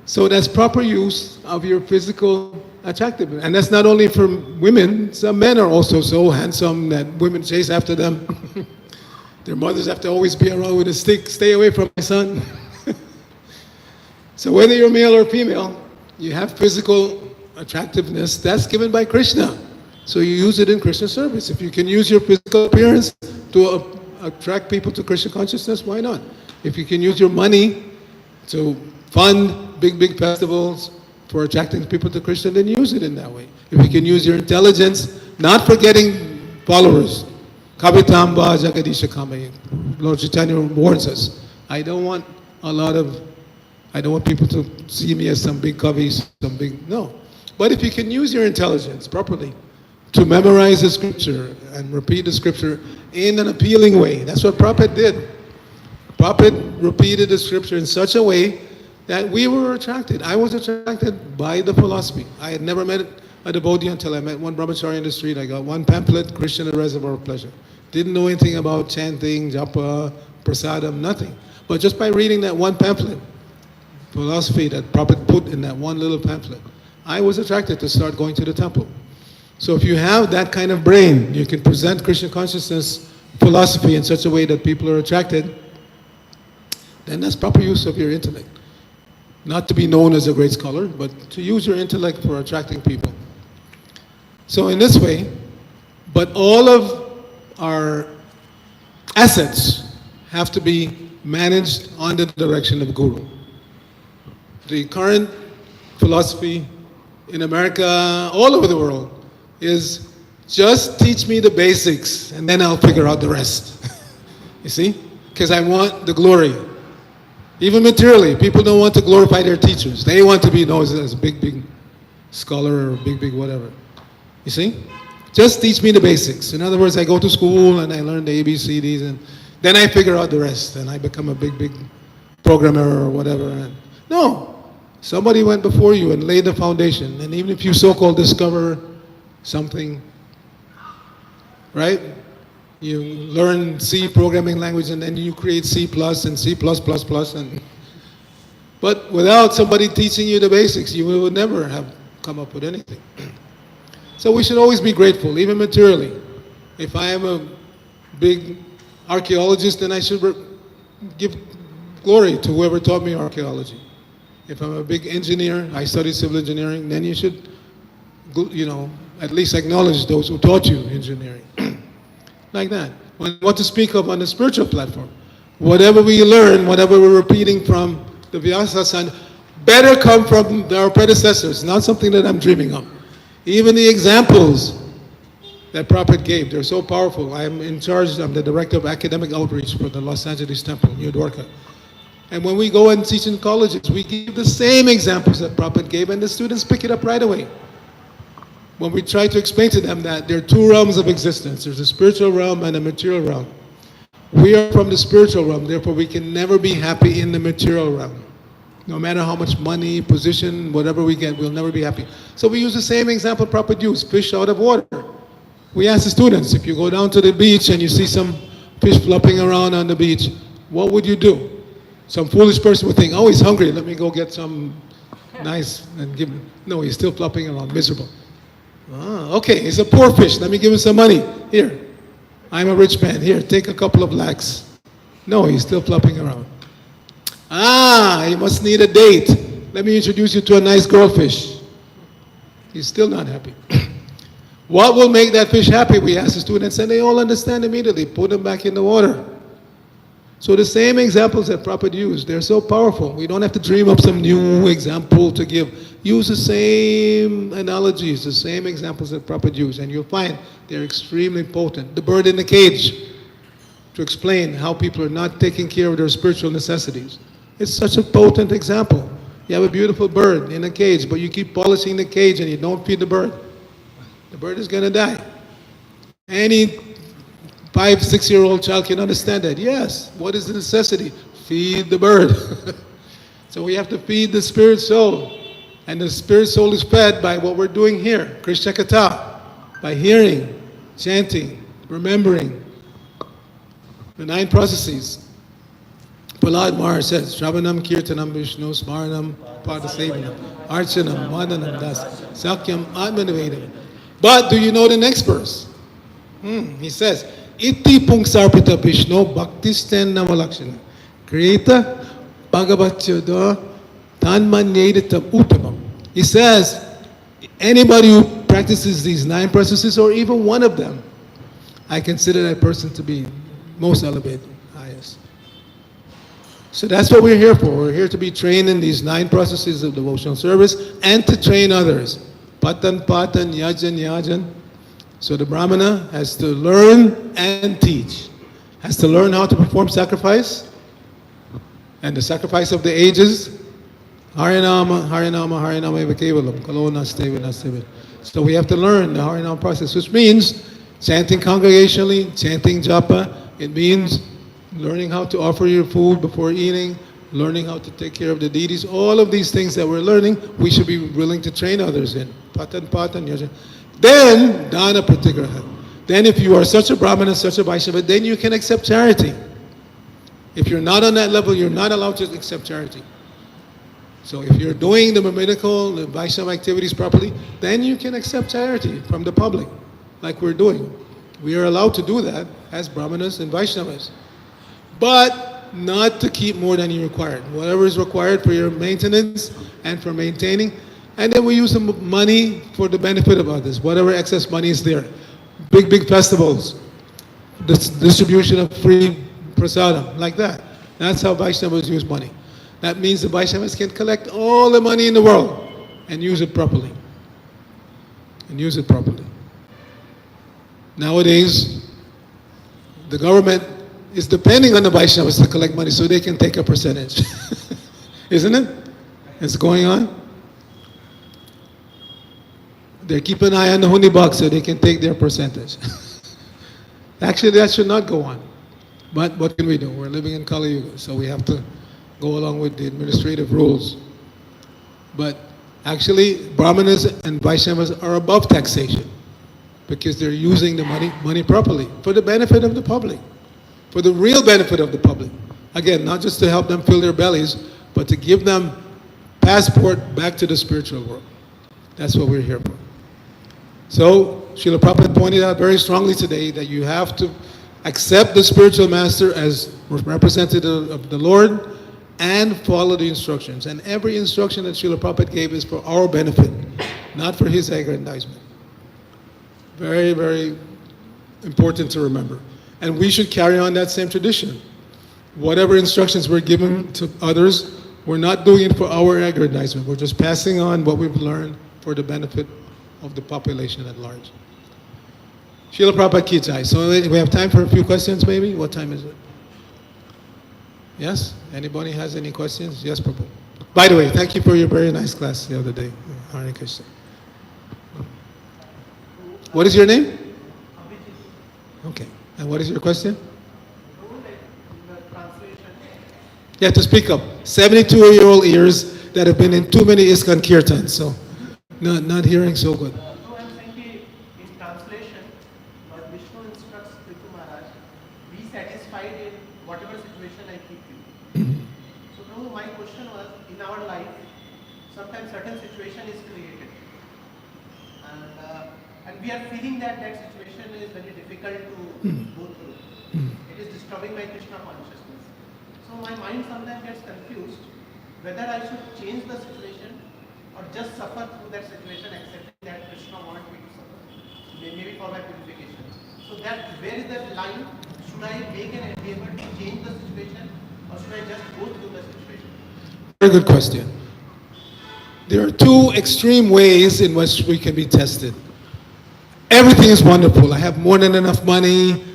So that's proper use of your physical attractiveness. And that's not only for women, some men are also so handsome that women chase after them. Their mothers have to always be around with a stick, "Stay away from my son." So whether you're male or female, you have physical attractiveness, that's given by Krishna. So you use it in Krishna service. If you can use your physical appearance to attract people to Krishna consciousness, why not? If you can use your money to fund big festivals for attracting people to Krishna, then use it in that way. If you can use your intelligence, not for getting followers. Kavitamba Jagadisha Kame. Lord Chaitanya warns us. I don't want people to see me as some big kavis, no. But if you can use your intelligence properly to memorize the scripture and repeat the scripture in an appealing way, that's what Prabhupada did. Prabhupada repeated the scripture in such a way that we were attracted. I was attracted by the philosophy. I had never met a devotee until I met one brahmachari in the street. I got one pamphlet, Krishna, the Reservoir of Pleasure. Didn't know anything about chanting, japa, prasadam, nothing. But just by reading that one pamphlet, philosophy that Prabhupada put in that one little pamphlet, I was attracted to start going to the temple. So if you have that kind of brain, you can present Krishna consciousness philosophy in such a way that people are attracted, then that's proper use of your intellect. Not to be known as a great scholar, but to use your intellect for attracting people. So in this way, but all of our assets have to be managed under the direction of Guru. The current philosophy in America, all over the world, is just teach me the basics and then I'll figure out the rest. You see? Because I want the glory. Even materially, people don't want to glorify their teachers. They want to be known as a big scholar or big whatever. You see? Just teach me the basics. In other words, I go to school and I learn the ABCDs and then I figure out the rest and I become a big programmer or whatever. And no, somebody went before you and laid the foundation. And even if you so-called discover something, right? You learn C programming language and then you create C plus and C plus and but without somebody teaching you the basics, you would never have come up with anything. So we should always be grateful, even materially. If I am a big archaeologist, then I should give glory to whoever taught me archaeology. If I'm a big engineer, I studied civil engineering, then you should, at least acknowledge those who taught you engineering. Like that. When what to speak of on the spiritual platform, whatever we learn, whatever we're repeating from the Vyasa-san, better come from our predecessors, not something that I'm dreaming of. Even the examples that Prabhupada gave, they're so powerful. I'm in charge, I'm the director of academic outreach for the Los Angeles Temple, New Dwarka. And when we go and teach in colleges, we give the same examples that Prabhupada gave, and the students pick it up right away. When we try to explain to them that there are two realms of existence, there's a spiritual realm and a material realm. We are from the spiritual realm, therefore we can never be happy in the material realm. No matter how much money, position, whatever we get, we'll never be happy. So we use the same example Prabhupada used, fish out of water. We ask the students, if you go down to the beach and you see some fish flopping around on the beach, what would you do? Some foolish person would think, oh, he's hungry, let me go get some nice and give him. No, he's still flopping around, miserable. Ah, okay, he's a poor fish. Let me give him some money. Here, I'm a rich man. Here, take a couple of lakhs. No, he's still flopping around. Ah, he must need a date. Let me introduce you to a nice girlfish. He's still not happy. What will make that fish happy? We ask the students, and they all understand immediately. Put them back in the water. So the same examples that Prabhupada used, they're so powerful. We don't have to dream up some new example to give. Use the same analogies, the same examples that Prabhupada used, and you'll find they're extremely potent. The bird in the cage, to explain how people are not taking care of their spiritual necessities. It's such a potent example. You have a beautiful bird in a cage, but you keep polishing the cage and you don't feed the bird. The bird is going to die. Any 5-6-year-old child can understand that. Yes, what is the necessity? Feed the bird. So we have to feed the spirit soul. And the spirit soul is fed by what we're doing here, Krishna Katha, by hearing, chanting, remembering the 9 processes. Prahlad Maharaj says, Shravanam, Kirtanam, Vishnu, Smaranam, Padasevanam, Archanam, Madanam, Das, Sakyam, Atmanavedam. But do you know the next verse? He says, Iti Pungsarpita Vishnu Bhaktistan Namalakshana Krita Bhagavatyoda Tanmanyeditam Uttamam. He says, anybody who practices these 9 processes, or even one of them, I consider that person to be most elevated, highest. So that's what we're here for. We're here to be trained in these 9 processes of devotional service and to train others. Patan, yajan. So the Brahmana has to learn and teach. Has to learn how to perform sacrifice and the sacrifice of the ages. Harinama, Harinama, Harinama eva kevalam, kalona steva nasteva. So we have to learn the Harinama process, which means chanting congregationally, chanting japa. It means learning how to offer your food before eating, learning how to take care of the deities, all of these things that we're learning, we should be willing to train others in. Patan, yaja. Then, dana pratigraha. Then if you are such a Brahmana, such a Vaishnava, then you can accept charity. If you're not on that level, you're not allowed to accept charity. So if you're doing the Brahminical, the Vaishnava activities properly, then you can accept charity from the public, like we're doing. We are allowed to do that as Brahmanas and Vaishnavas. But not to keep more than you require. Whatever is required for your maintenance and for maintaining. And then we use the money for the benefit of others. Whatever excess money is there. Big festivals. Distribution of free prasadam, like that. That's how Vaishnavas use money. That means the Vaishnavas can collect all the money in the world and use it properly. Nowadays, the government is depending on the Vaishnavas to collect money so they can take a percentage. Isn't it? It's going on. They keep an eye on the hundi box so they can take their percentage. Actually, that should not go on. But what can we do? We're living in Kali Yuga, so we have to go along with the administrative rules. But actually, Brahmanas and Vaishnavas are above taxation because they're using the money properly for the benefit of the public, for the real benefit of the public. Again, not just to help them fill their bellies, but to give them passport back to the spiritual world. That's what we're here for. So, Srila Prabhupada pointed out very strongly today that you have to accept the spiritual master as representative of the Lord and follow the instructions. And every instruction that Srila Prabhupada gave is for our benefit, not for his aggrandizement. Very, very important to remember. And we should carry on that same tradition. Whatever instructions we're giving to others, we're not doing it for our aggrandizement. We're just passing on what we've learned for the benefit of the population at large. Srila Prabhupada ki jai. So we have time for a few questions maybe? What time is it? Yes? Anybody has any questions? Yes, Prabhu. By the way, thank you for your very nice class the other day. Hare Krishna. What is your name? Okay. And what is your question? Yeah, to speak up. 72-year-old ears that have been in too many ISKCON kirtans, so not hearing so good. No, I'm saying in translation, Lord Vishnu instructs Prithu Maharaj, be satisfied in whatever situation I keep you. So Prabhu, my question was, in our life, sometimes certain situation is created. And we are feeling that situation is very difficult to go through. It is disturbing my Krishna consciousness. So my mind sometimes gets confused whether I should change the situation or just suffer through that situation, accepting that Krishna wants me to suffer, maybe for my purification. So that where is that line? Should I make an endeavor to change the situation, or should I just go through the situation? Very good question. There are two extreme ways in which we can be tested. Everything is wonderful. I have more than enough money.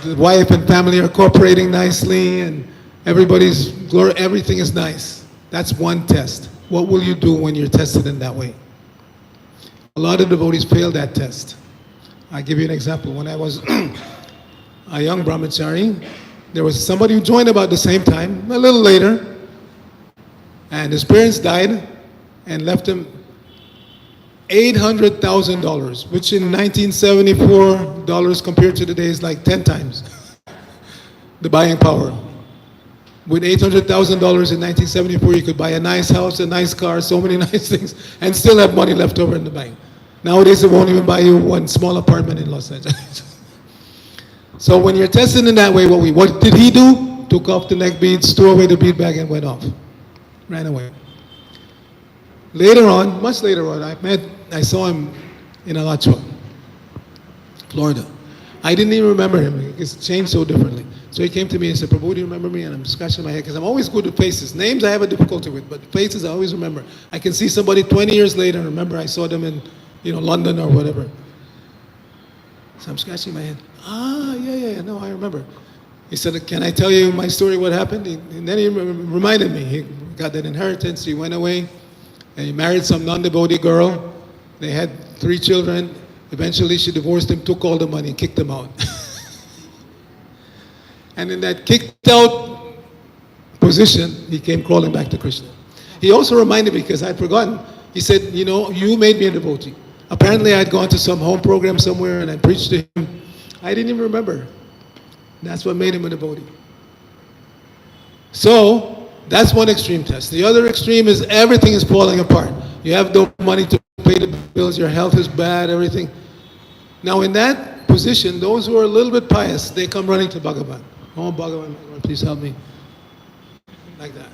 The wife and family are cooperating nicely, and everything is nice. That's one test. What will you do when you're tested in that way? A lot of devotees fail that test. I'll give you an example. When I was a young brahmachari, there was somebody who joined about the same time, a little later, and his parents died and left him $800,000, which in 1974 dollars compared to today is like 10 times the buying power. With $800,000 in 1974, you could buy a nice house, a nice car, so many nice things, and still have money left over in the bank. Nowadays, it won't even buy you one small apartment in Los Angeles. So when you're tested in that way, what did he do? Took off the neck beads, threw away the bead bag, and went off. Ran away. Later on, much later on, I saw him in Alachua, Florida. I didn't even remember him. It's changed so differently. So he came to me and said, Prabhu, do you remember me? And I'm scratching my head because I'm always good with faces. Names I have a difficulty with, but faces I always remember. I can see somebody 20 years later and remember I saw them in London or whatever. So I'm scratching my head. Yeah, no, I remember. He said, can I tell you my story, what happened? And then he reminded me. He got that inheritance, he went away, and he married some non-devotee girl. They had 3 children. Eventually she divorced him, took all the money, and kicked him out. And in that kicked out position, he came crawling back to Krishna. He also reminded me, because I'd forgotten, he said, you know, you made me a devotee. Apparently I'd gone to some home program somewhere and I preached to him. I didn't even remember. That's what made him a devotee. So, that's one extreme test. The other extreme is everything is falling apart. You have no money to pay the bills, your health is bad, everything. Now in that position, those who are a little bit pious, they come running to Bhagavan. Oh, Bhagavan, my Lord, please help me. Like that.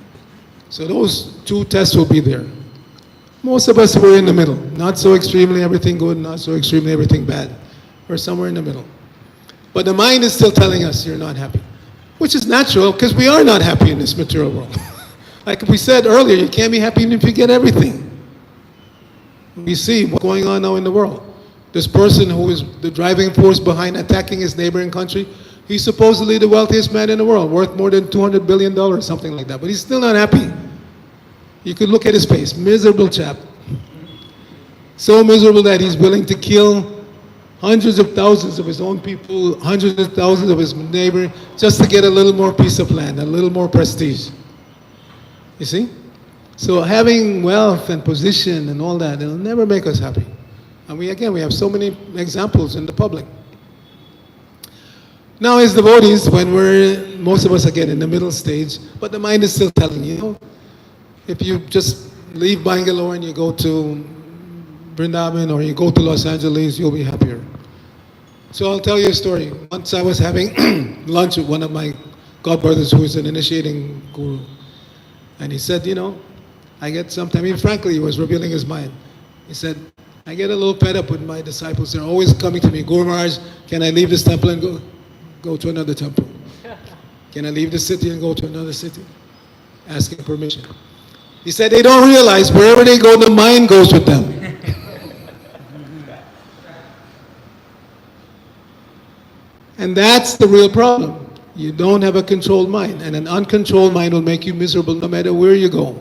So those two tests will be there. Most of us were in the middle. Not so extremely everything good, not so extremely everything bad. We're somewhere in the middle. But the mind is still telling us you're not happy. Which is natural, because we are not happy in this material world. Like we said earlier, you can't be happy even if you get everything. We see what's going on now in the world. This person who is the driving force behind attacking his neighboring country, he's supposedly the wealthiest man in the world, worth more than $200 billion, something like that. But he's still not happy. You could look at his face, miserable chap. So miserable that he's willing to kill hundreds of thousands of his own people, hundreds of thousands of his neighbor, just to get a little more piece of land, a little more prestige. You see? So having wealth and position and all that, it'll never make us happy. And we have so many examples in the public. Now as devotees, when most of us again in the middle stage, but the mind is still telling you, if you just leave Bangalore and you go to Vrindavan or you go to Los Angeles, you'll be happier. So I'll tell you a story. Once I was having lunch with one of my godbrothers who is an initiating guru. And he said, you know, I get sometimes, frankly, he was revealing his mind. He said, I get a little fed up with my disciples. They're always coming to me, Guru Maharaj, can I leave this temple and go to another temple? Can I leave the city and go to another city? Asking permission. He said they don't realize wherever they go, the mind goes with them. And that's the real problem. You don't have a controlled mind, and an uncontrolled mind will make you miserable no matter where you go.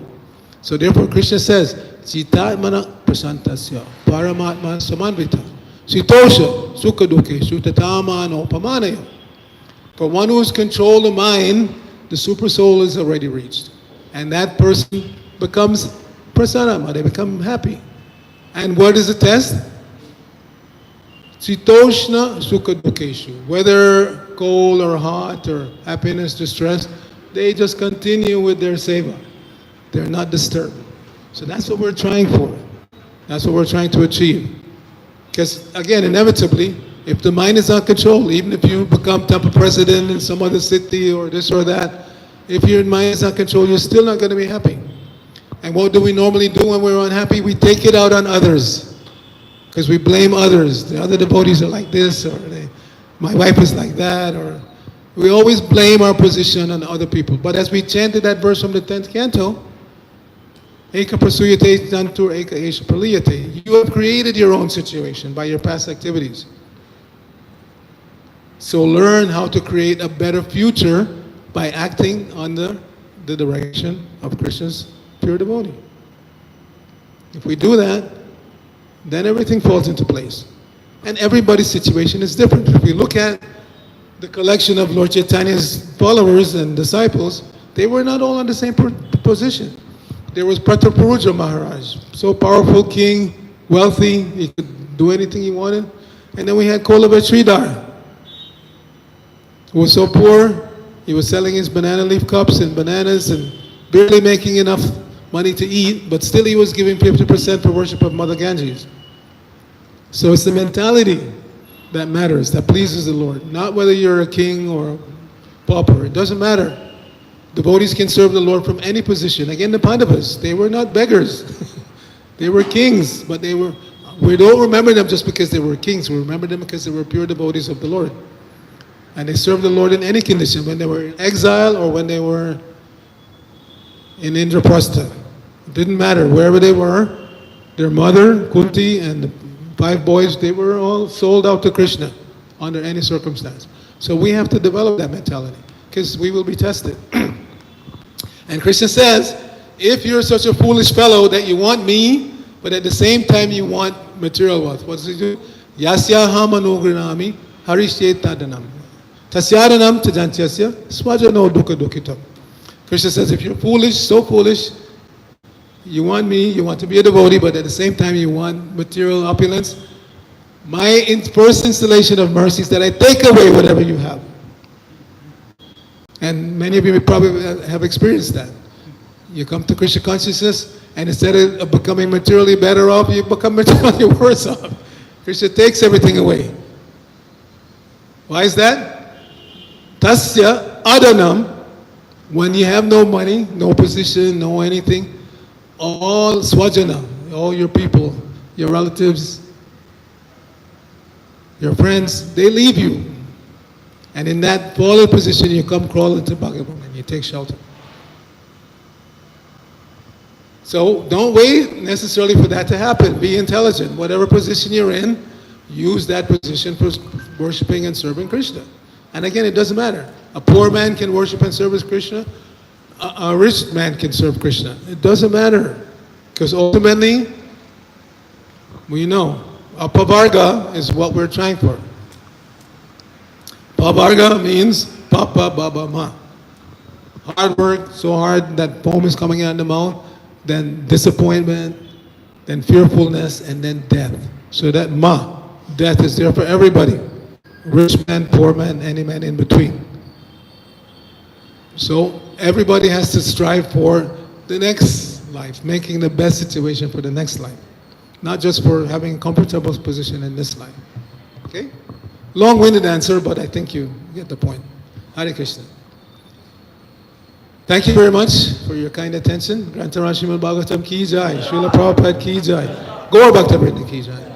So therefore Krishna says, Citatmana prasantasya paramatma samanvita sitosha sukhaduke sutatamano pamanaya. For one who has controlled the mind, the super soul is already reached. And that person becomes prasanama, they become happy. And what is the test? Sitoshna sukadukeshu. Whether cold or hot or happiness, distress, they just continue with their seva. They're not disturbed. So that's what we're trying for. That's what we're trying to achieve. Because again, inevitably, if the mind is not controlled, even if you become temple president in some other city or this or that, if your mind is not controlled, you're still not going to be happy. And what do we normally do when we're unhappy? We take it out on others. Because we blame others. The other devotees are like this, or my wife is like that, or we always blame our position on other people. But as we chanted that verse from the 10th canto, Eka prasuyate jantur eka esha praliyate. You have created your own situation by your past activities. So learn how to create a better future by acting under the direction of Krishna's pure devotee. If we do that, then everything falls into place. And everybody's situation is different. If we look at the collection of Lord Chaitanya's followers and disciples, they were not all in the same position. There was Pratapuruja Maharaj, so powerful king, wealthy, he could do anything he wanted. And then we had Kolaba Sridhar, who was so poor, he was selling his banana leaf cups and bananas and barely making enough money to eat, but still he was giving 50% for worship of Mother Ganges. So it's the mentality that matters, that pleases the Lord. Not whether you're a king or a pauper, it doesn't matter. Devotees can serve the Lord from any position. Again, the Pandavas, they were not beggars. They were kings, but we don't remember them just because they were kings. We remember them because they were pure devotees of the Lord. And they served the Lord in any condition, when they were in exile or when they were in Indraprastha. It didn't matter, wherever they were, their mother, Kunti, and the 5 boys, they were all sold out to Krishna under any circumstance. So we have to develop that mentality, because we will be tested. And Krishna says, if you're such a foolish fellow that you want me, but at the same time you want material wealth, what does he do? Yasyaham anugranami harishye tadanam. Tasyaranam tajantyasya swajano dukha dukitam. Krishna says, if you're foolish, so foolish, you want me, you want to be a devotee, but at the same time you want material opulence, my first installation of mercy is that I take away whatever you have. And many of you probably have experienced that. You come to Krishna consciousness, and instead of becoming materially better off, you become materially worse off. Krishna takes everything away. Why is that? Tasya adanam, when you have no money, no position, no anything, all swajana, all your people, your relatives, your friends, they leave you. And in that fallen position, you come crawling to Bhagavan and you take shelter. So don't wait necessarily for that to happen. Be intelligent. Whatever position you're in, use that position for worshiping and serving Krishna. And again, it doesn't matter. A poor man can worship and serve Krishna. A rich man can serve Krishna. It doesn't matter. Because ultimately, we know, apavarga is what we're trying for. Pavarga means papa baba ma. Hard work, so hard that foam is coming out of the mouth, then disappointment, then fearfulness, and then death. So that ma, death is there for everybody. Rich man, poor man, any man in between. So everybody has to strive for the next life, making the best situation for the next life. Not just for having a comfortable position in this life. Okay? Long-winded answer, but I think you get the point. Hare Krishna. Thank you very much for your kind attention. Grantaran Srimad Bhagavatam ki jai. Srila Prabhupada ki jai. Gaur Bhakta Vrinda ki jai.